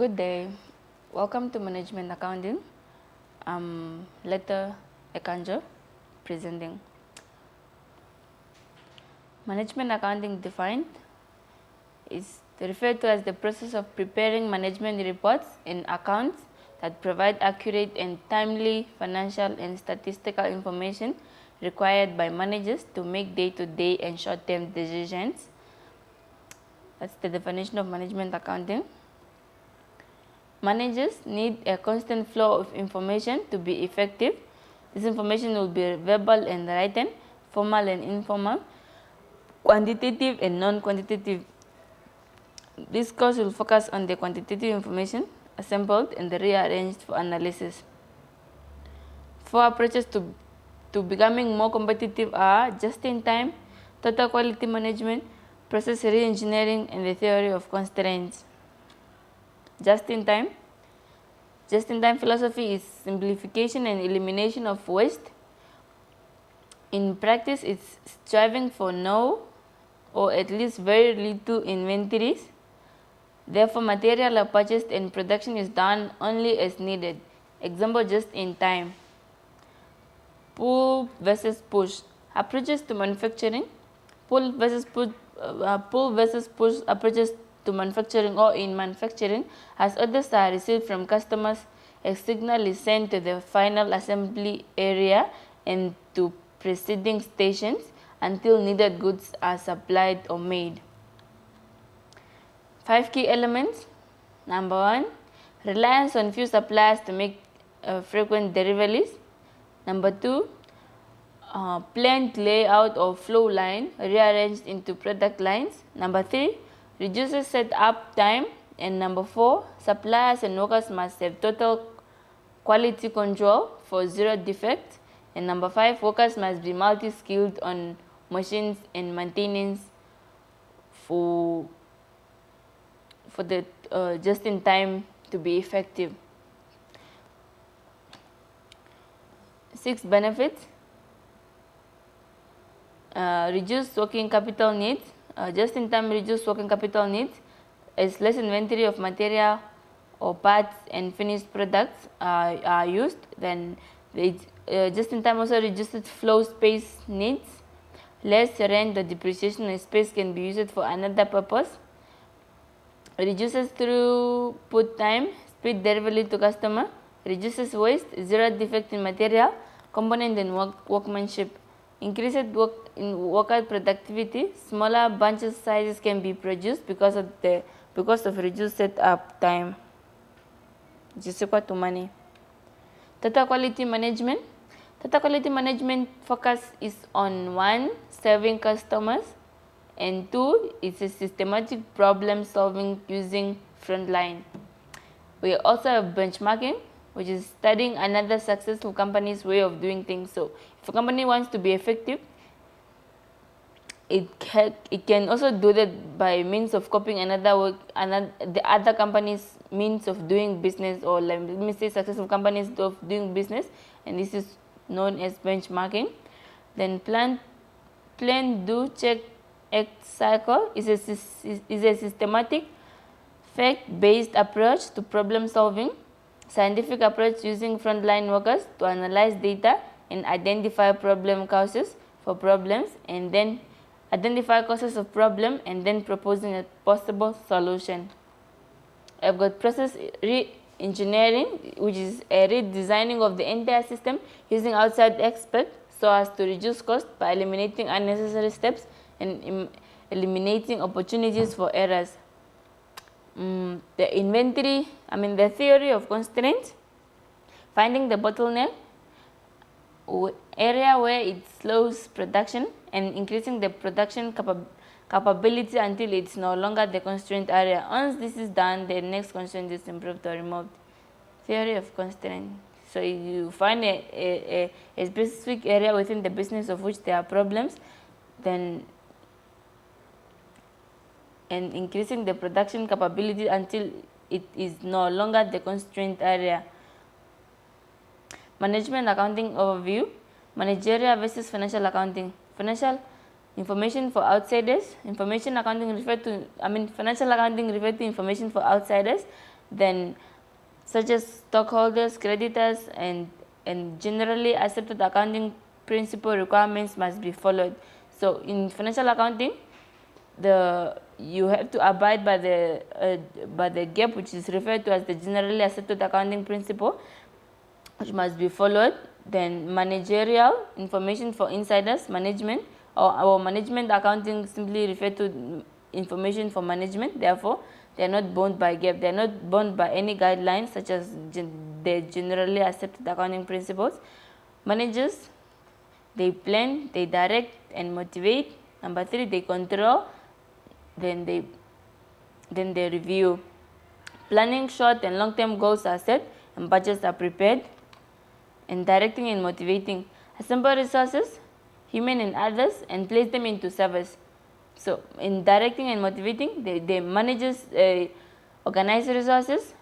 Good day. Welcome to Management Accounting. I'm Letta Ekanjo presenting. Management accounting defined is referred to as the process of preparing management reports and accounts that provide accurate and timely financial and statistical information required by managers to make day-to-day and short-term decisions. That's the definition of management accounting. Managers need a constant flow of information to be effective. This information will be verbal and written, formal and informal, quantitative and non-quantitative. This course will focus on the quantitative information assembled and rearranged for analysis. 4 approaches to becoming more competitive are just-in-time, total quality management, process re-engineering, and the theory of constraints. Just-in-time philosophy is simplification and elimination of waste. In practice, it's striving for no or at least very little inventories. Therefore, material purchased and production is done only as needed. Example, just-in-time. Pull versus push. Approaches to manufacturing. Pull versus push approaches to manufacturing or in manufacturing, as orders are received from customers, a signal is sent to the final assembly area and to preceding stations until needed goods are supplied or made. 5 key elements. Number 1, reliance on few suppliers to make frequent deliveries. Number 2, planned layout or flow line rearranged into product lines. Number 3, reduces setup time. And number 4, suppliers and workers must have total quality control for 0 defects. And number 5, workers must be multi-skilled on machines and maintenance for the just-in-time to be effective. 6 benefits. Reduce working capital needs. Just-in-time reduced working capital needs as less inventory of material or parts and finished products are used. Then just-in-time also reduces flow space needs. Less rent or depreciation of space can be used for another purpose. Reduces throughput time, speed delivery to customer. Reduces waste, 0 defect in material, component and workmanship. Increased worker productivity. Smaller bunches sizes can be produced because of reduced setup time, which is equal to money. Total quality management. Total quality management focus is on 1, serving customers, and 2, it's a systematic problem solving using frontline. We also have benchmarking, which is studying another successful company's way of doing things. So if a company wants to be effective, it can also do that by means of copying the other company's means of doing business, or let me say successful companies of doing business, and this is known as benchmarking. Then plan, do, check, act cycle is a systematic, fact-based approach to problem solving. Scientific approach using frontline workers to analyze data and identify problem causes for problems, and then identify causes of problem and then proposing a possible solution. I've got process re-engineering, which is a redesigning of the entire system using outside experts so as to reduce cost by eliminating unnecessary steps and eliminating opportunities for errors. The theory of constraints, finding the bottleneck area where it slows production and increasing the production capability until it's no longer the constraint area. Once this is done, the next constraint is improved or removed. Theory of constraint. So you find a specific area within the business of which there are problems, then and increasing the production capability until it is no longer the constraint area. Management accounting overview. Managerial versus financial accounting. Financial information for outsiders. Financial accounting referred to information for outsiders. then such as stockholders, creditors, and generally accepted accounting principle requirements must be followed. So in financial accounting, you have to abide by the GAAP, which is referred to as the generally accepted accounting principle, which must be followed. Then managerial information for insiders, management, or management accounting simply refer to information for management. Therefore, they are not bound by GAAP. They are not bound by any guidelines such as the generally accepted accounting principles. Managers, they plan, they direct and motivate. Number 3, they control, then they review. Planning short and long-term goals are set and budgets are prepared. And directing and motivating. Assemble resources, human and others, and place them into service. So in directing and motivating, the managers organize resources,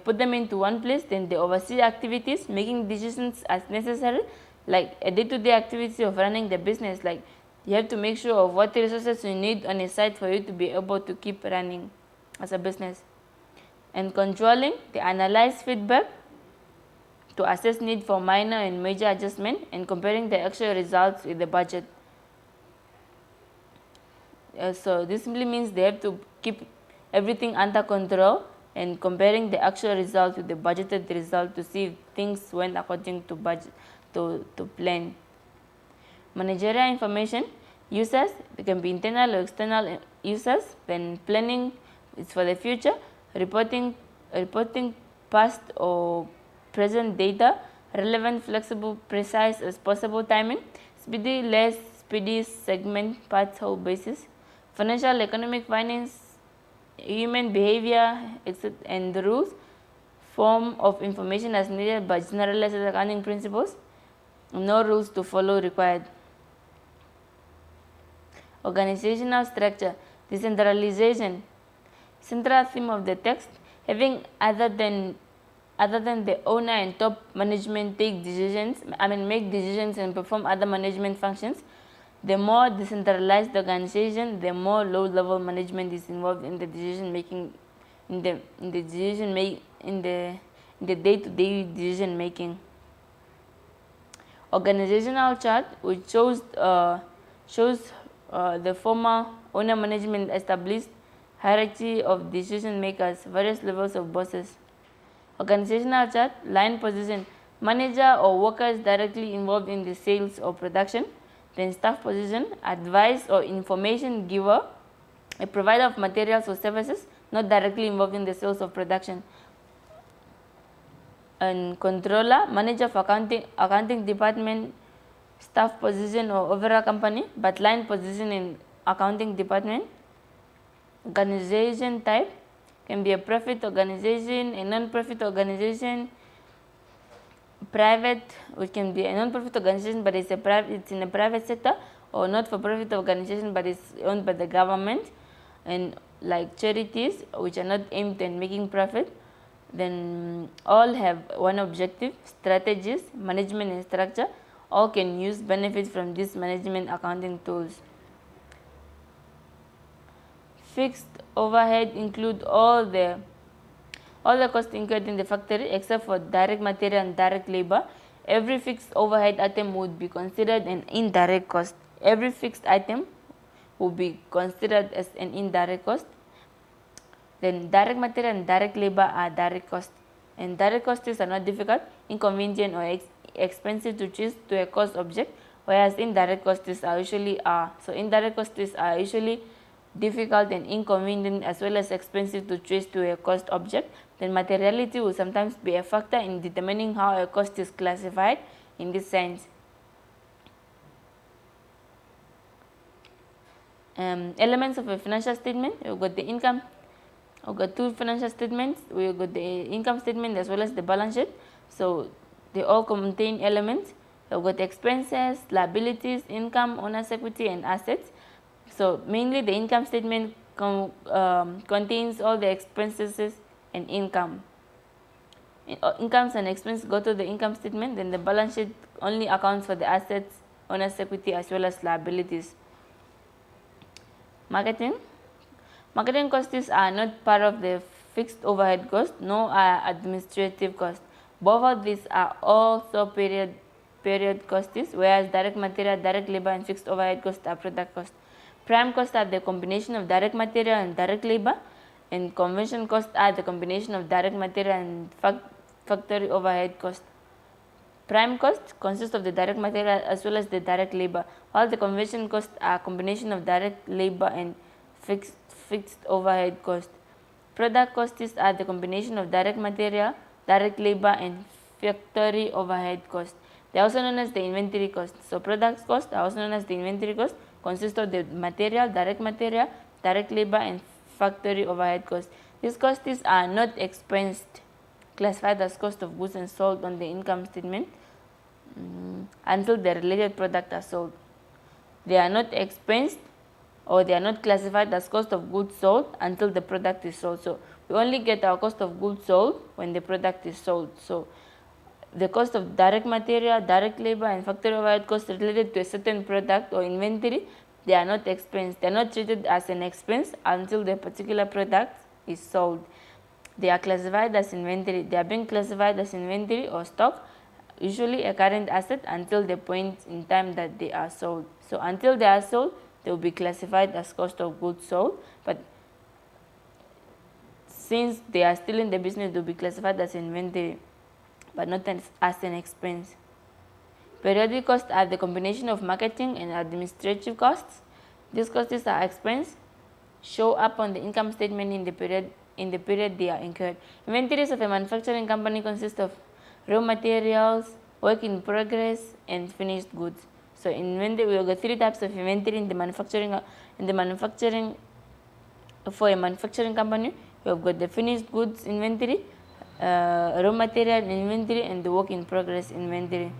put them into one place, then they oversee activities, making decisions as necessary, like a day-to-day activity of running the business. Like you have to make sure of what resources you need on a site for you to be able to keep running as a business. And controlling, they analyze feedback to assess need for minor and major adjustment and comparing the actual results with the budget. So this simply means they have to keep everything under control and comparing the actual result with the budgeted result to see if things went according to budget to plan. Managerial information, users, they can be internal or external users. Then planning is for the future, reporting past or present data, relevant, flexible, precise as possible timing, speedy, less speedy, segment, parts, whole basis, financial, economic, finance, human behavior, etc., and the rules, form of information as needed by generalized accounting principles, no rules to follow required. Organizational structure, decentralization, central theme of the text, having other than the owner and top management make decisions and perform other management functions. The more decentralized the organization, the more low-level management is involved in the decision making, in the day-to-day decision making. Organizational chart, which shows the former owner management established hierarchy of decision makers, various levels of bosses. Organizational chart, line position, manager or workers directly involved in the sales or production. Then staff position, advice or information giver, a provider of materials or services not directly involved in the sales or production. And controller, manager of accounting department, staff position or overall company, but line position in accounting department. Organization type, can be a profit organization, a non-profit organization, private, which can be a non-profit organization but it's in a private sector, or not-for-profit organization but it's owned by the government, and like charities which are not aimed at making profit. Then all have one objective, strategies, management and structure. All can use benefits from these management accounting tools. Fixed overhead include all the costs incurred in the factory except for direct material and direct labor. Every fixed overhead item would be considered an indirect cost. Every fixed item would be considered as an indirect cost. Then direct material and direct labor are direct costs. And direct costs are not difficult, inconvenient or expensive to choose to a cost object, whereas indirect costs are usually So indirect costs are usually difficult and inconvenient as well as expensive to trace to a cost object. Then materiality will sometimes be a factor in determining how a cost is classified in this sense. Elements of a financial statement, we've got the income. We've got two financial statements. We've got the income statement as well as the balance sheet. So they all contain elements. We've got expenses, liabilities, income, owner's equity, and assets. So mainly the income statement contains all the expenses and income. Incomes and expenses go to the income statement, then the balance sheet only accounts for the assets, owner's equity, as well as liabilities. Marketing costs are not part of the fixed overhead cost, no administrative cost. Both of these are also period costs, whereas direct material, direct labor, and fixed overhead costs are product costs. Prime costs are the combination of direct material and direct labor, and conversion costs are the combination of direct material and factory overhead costs. Prime cost consists of the direct material as well as the direct labor, while the conversion costs are a combination of direct labor and fixed overhead cost. Product costs are the combination of direct material, direct labor, and factory overhead cost. They are also known as the inventory cost. So product cost are also known as the inventory cost, consists of the material, direct labor, and factory overhead cost. These costs are not expensed, classified as cost of goods and sold on the income statement until the related product are sold. They are not expensed or they are not classified as cost of goods sold until the product is sold. So we only get our cost of goods sold when the product is sold. So the cost of direct material, direct labor, and factory overhead costs related to a certain product or inventory, they are not expensed. They are not treated as an expense until the particular product is sold. They are classified as inventory. They are being classified as inventory or stock, usually a current asset, until the point in time that they are sold. So until they are sold, they will be classified as cost of goods sold, but since they are still in the business, they will be classified as inventory, but not as an expense. Periodic costs are the combination of marketing and administrative costs. These costs are expense, show up on the income statement in the period they are incurred. Inventories of a manufacturing company consist of raw materials, work in progress, and finished goods. So inventory, we have got three types of inventory in the manufacturing for a manufacturing company. We have got the finished goods inventory, raw material inventory, and the work in progress inventory.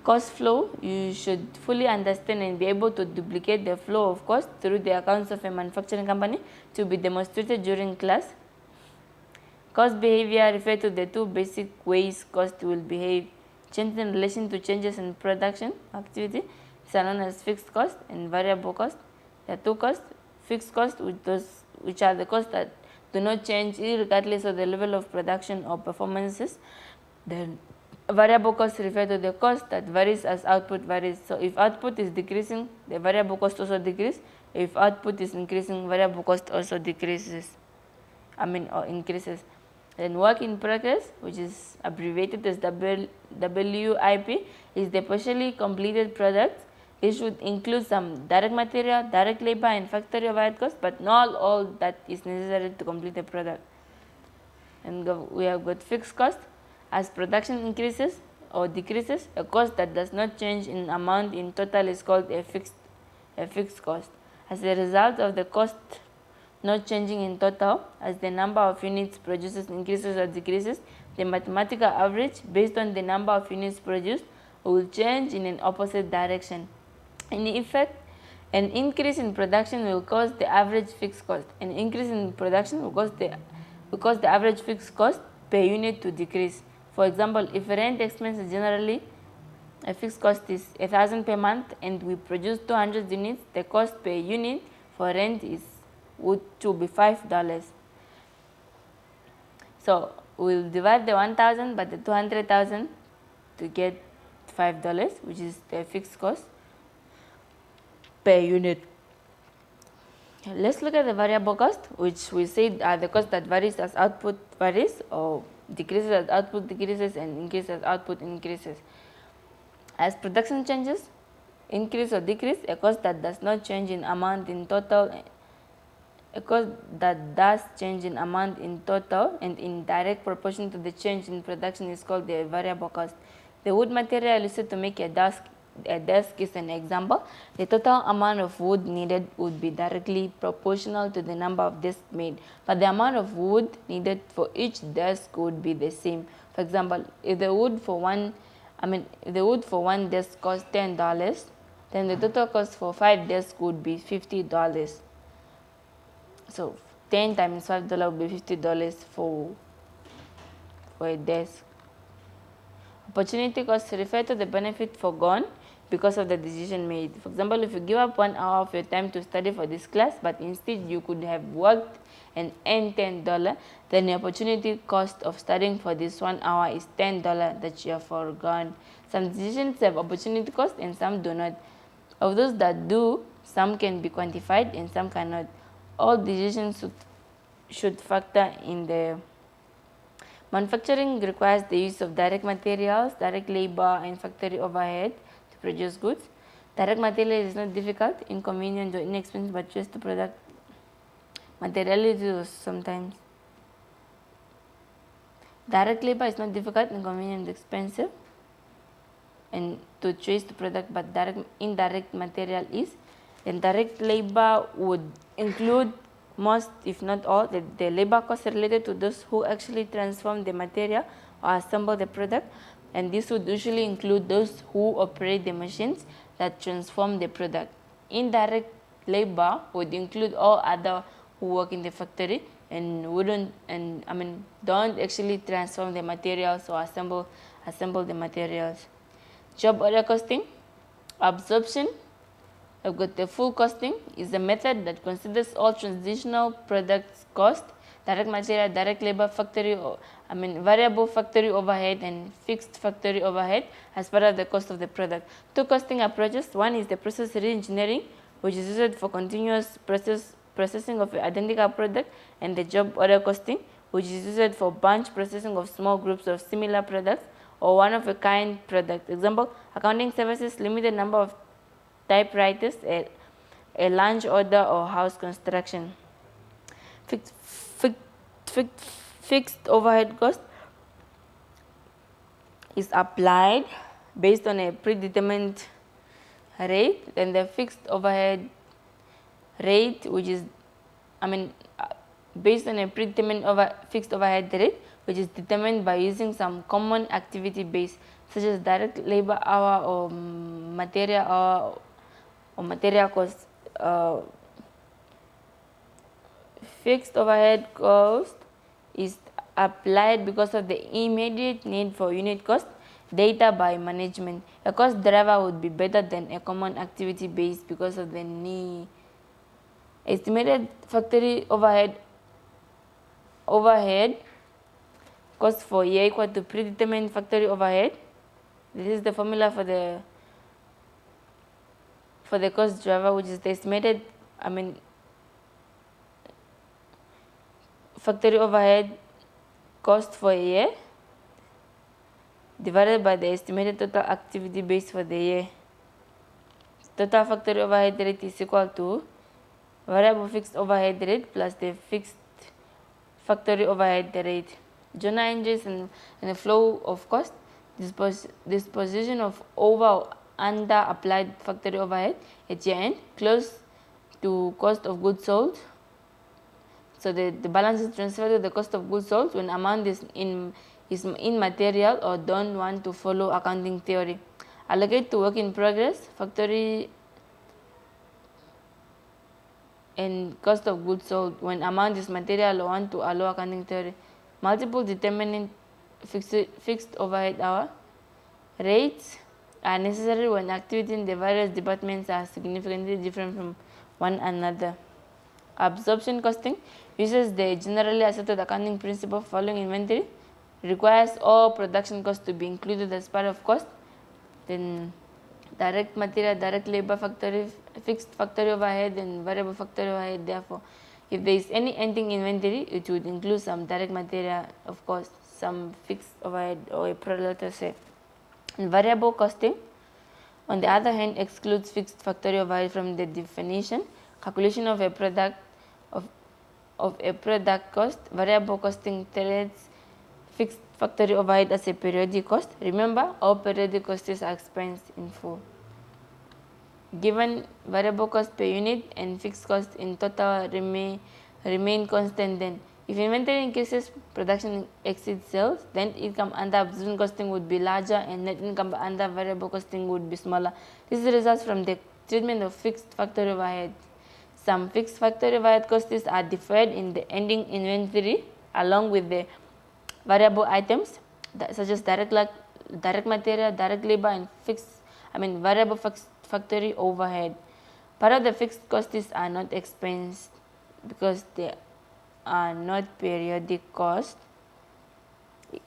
Cost flow, you should fully understand and be able to duplicate the flow of cost through the accounts of a manufacturing company to be demonstrated during class. Cost behavior refer to the two basic ways cost will behave: change in relation to changes in production activity. These are known as fixed cost and variable cost. There are two costs: fixed cost, which are the costs that do not change regardless of the level of production or performances. Then variable cost refer to the cost that varies as output varies. So if output is decreasing, the variable cost also decreases. If output is increasing, variable cost also decreases. Or increases. Then work in progress, which is abbreviated as WIP, is the partially completed product. It should include some direct material, direct labor, and factory overhead costs, but not all that is necessary to complete the product. And we have got fixed cost. As production increases or decreases, a cost that does not change in amount in total is called a fixed cost. As a result of the cost not changing in total, as the number of units produced increases or decreases, the mathematical average based on the number of units produced will change in an opposite direction. In effect, an increase in production will cause the average fixed cost. An increase in production will cause the average fixed cost per unit to decrease. For example, if rent expense is generally a fixed cost is 1,000 per month and we produce 200 units, the cost per unit for rent would be $5. So we'll divide the 1,000 by the 200,000 to get $5, which is the fixed cost per unit. Let's look at the variable cost, which we said are the cost that varies as output varies, or decreases as output decreases, and increases as output increases. As production changes, increase or decrease, a cost that does not change in amount in total, a cost that does change in amount in total and in direct proportion to the change in production is called the variable cost. The wood material used to make a desk is an example. The total amount of wood needed would be directly proportional to the number of desks made, but the amount of wood needed for each desk would be the same. For example, if the wood for one desk costs $10, then the total cost for 5 desks would be $50. So 10 times $5 would be $50 for a desk. Opportunity costs refer to the benefit foregone because of the decision made. For example, if you give up 1 hour of your time to study for this class, but instead you could have worked and earned $10, then the opportunity cost of studying for this 1 hour is $10 that you have foregone. Some decisions have opportunity cost and some do not. Of those that do, some can be quantified and some cannot. All decisions should factor in the manufacturing requires the use of direct materials, direct labor, and factory overhead to produce goods. Direct material is not difficult, inconvenient, or inexpensive, but just to product materiality sometimes. Direct labor is not difficult, inconvenient, expensive, and to choose to product, but indirect material is. Then direct labor would include most, if not all, the labor costs related to those who actually transform the material or assemble the product, and this would usually include those who operate the machines that transform the product. Indirect labor would include all other who work in the factory and don't actually transform the materials or assemble the materials. Job order costing, absorption. I've got the full costing is a method that considers all transitional products cost, direct material, direct labor, variable factory overhead and fixed factory overhead as part of the cost of the product. Two costing approaches. One is the process re-engineering, which is used for continuous processing of an identical product, and the job order costing, which is used for batch processing of small groups of similar products or one-of-a-kind product. Example, accounting services, limited number of typewriters, a large order, or house construction. Fixed overhead cost is applied based on a predetermined rate. Then the fixed overhead rate, which is based on a predetermined fixed overhead rate, which is determined by using some common activity base, such as direct labor hour or material hour or material cost. Fixed overhead cost is applied because of the immediate need for unit cost data by management. A cost driver would be better than a common activity base because of the need. Estimated factory overhead cost for a year equal to predetermined factory overhead. This is the formula for the cost driver, which is the estimated factory overhead cost for a year divided by the estimated total activity base for the year. Total factory overhead rate is equal to variable fixed overhead rate plus the fixed factory overhead rate. Journal entries and the flow of cost, disposition of over or under applied factory overhead at year end, close to cost of goods sold. So the balance is transferred to the cost of goods sold when amount is immaterial or don't want to follow accounting theory. Allocate to work in progress, factory and cost of goods sold when amount is material or want to allow accounting theory. Multiple determinant fixed overhead hour rates are necessary when activity in the various departments are significantly different from one another. Absorption costing uses the generally accepted accounting principle following inventory, requires all production costs to be included as part of cost. Then direct material, direct labor, fixed factory overhead, and variable factory overhead. Therefore, if there is any ending inventory, it would include some direct material, of course, some fixed overhead or a product, let's say. And variable costing, on the other hand, excludes fixed factory overhead from the definition. Calculation of a product cost. Variable costing treats fixed factory overhead as a periodic cost. Remember, all periodic costs are expensed in full. Given variable cost per unit and fixed cost in total remain constant, then if inventory increases, production exceeds sales, then income under absorption costing would be larger and net income under variable costing would be smaller. This results from the treatment of fixed factory overhead. Some fixed factory overhead costs are deferred in the ending inventory along with the variable items such as direct material, direct labor, and fixed variable factory overhead. Part of the fixed costs are not expensed because they are not periodic costs.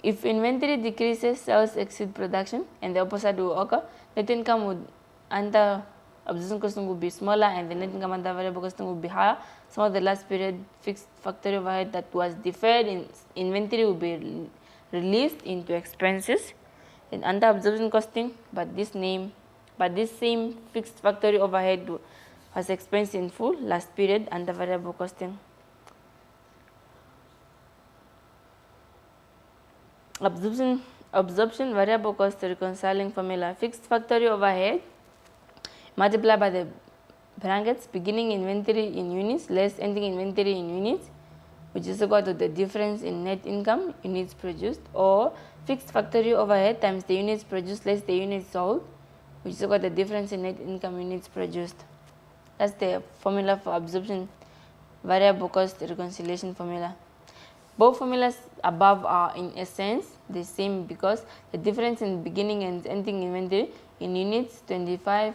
If inventory decreases, sales exceed production, and the opposite will occur. Net income would under absorption costing will be smaller, and the net income under variable costing will be higher. Some of the last period fixed factory overhead that was deferred in inventory will be released into expenses. And under absorption costing, but this same fixed factory overhead was expensed in full last period under variable costing. Absorption variable cost reconciling formula. Fixed factory overhead multiplied by the brackets beginning inventory in units less ending inventory in units, which is equal to the difference in net income units produced, or fixed factory overhead times the units produced less the units sold, which is equal to the difference in net income units produced. That's the formula for absorption variable cost reconciliation formula. Both formulas above are in essence the same because the difference in beginning and ending inventory in units 25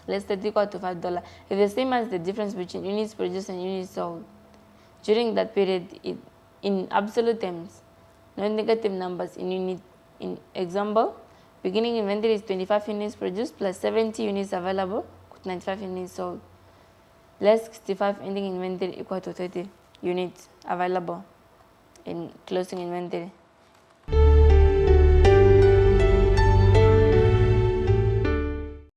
less than equal to $5 is the same as the difference between units produced and units sold. During that period, in absolute terms, non-negative numbers in unit. In example, beginning inventory is 25 units produced plus 70 units available, 95 units sold, less 65 ending inventory equal to 30 units available in closing inventory.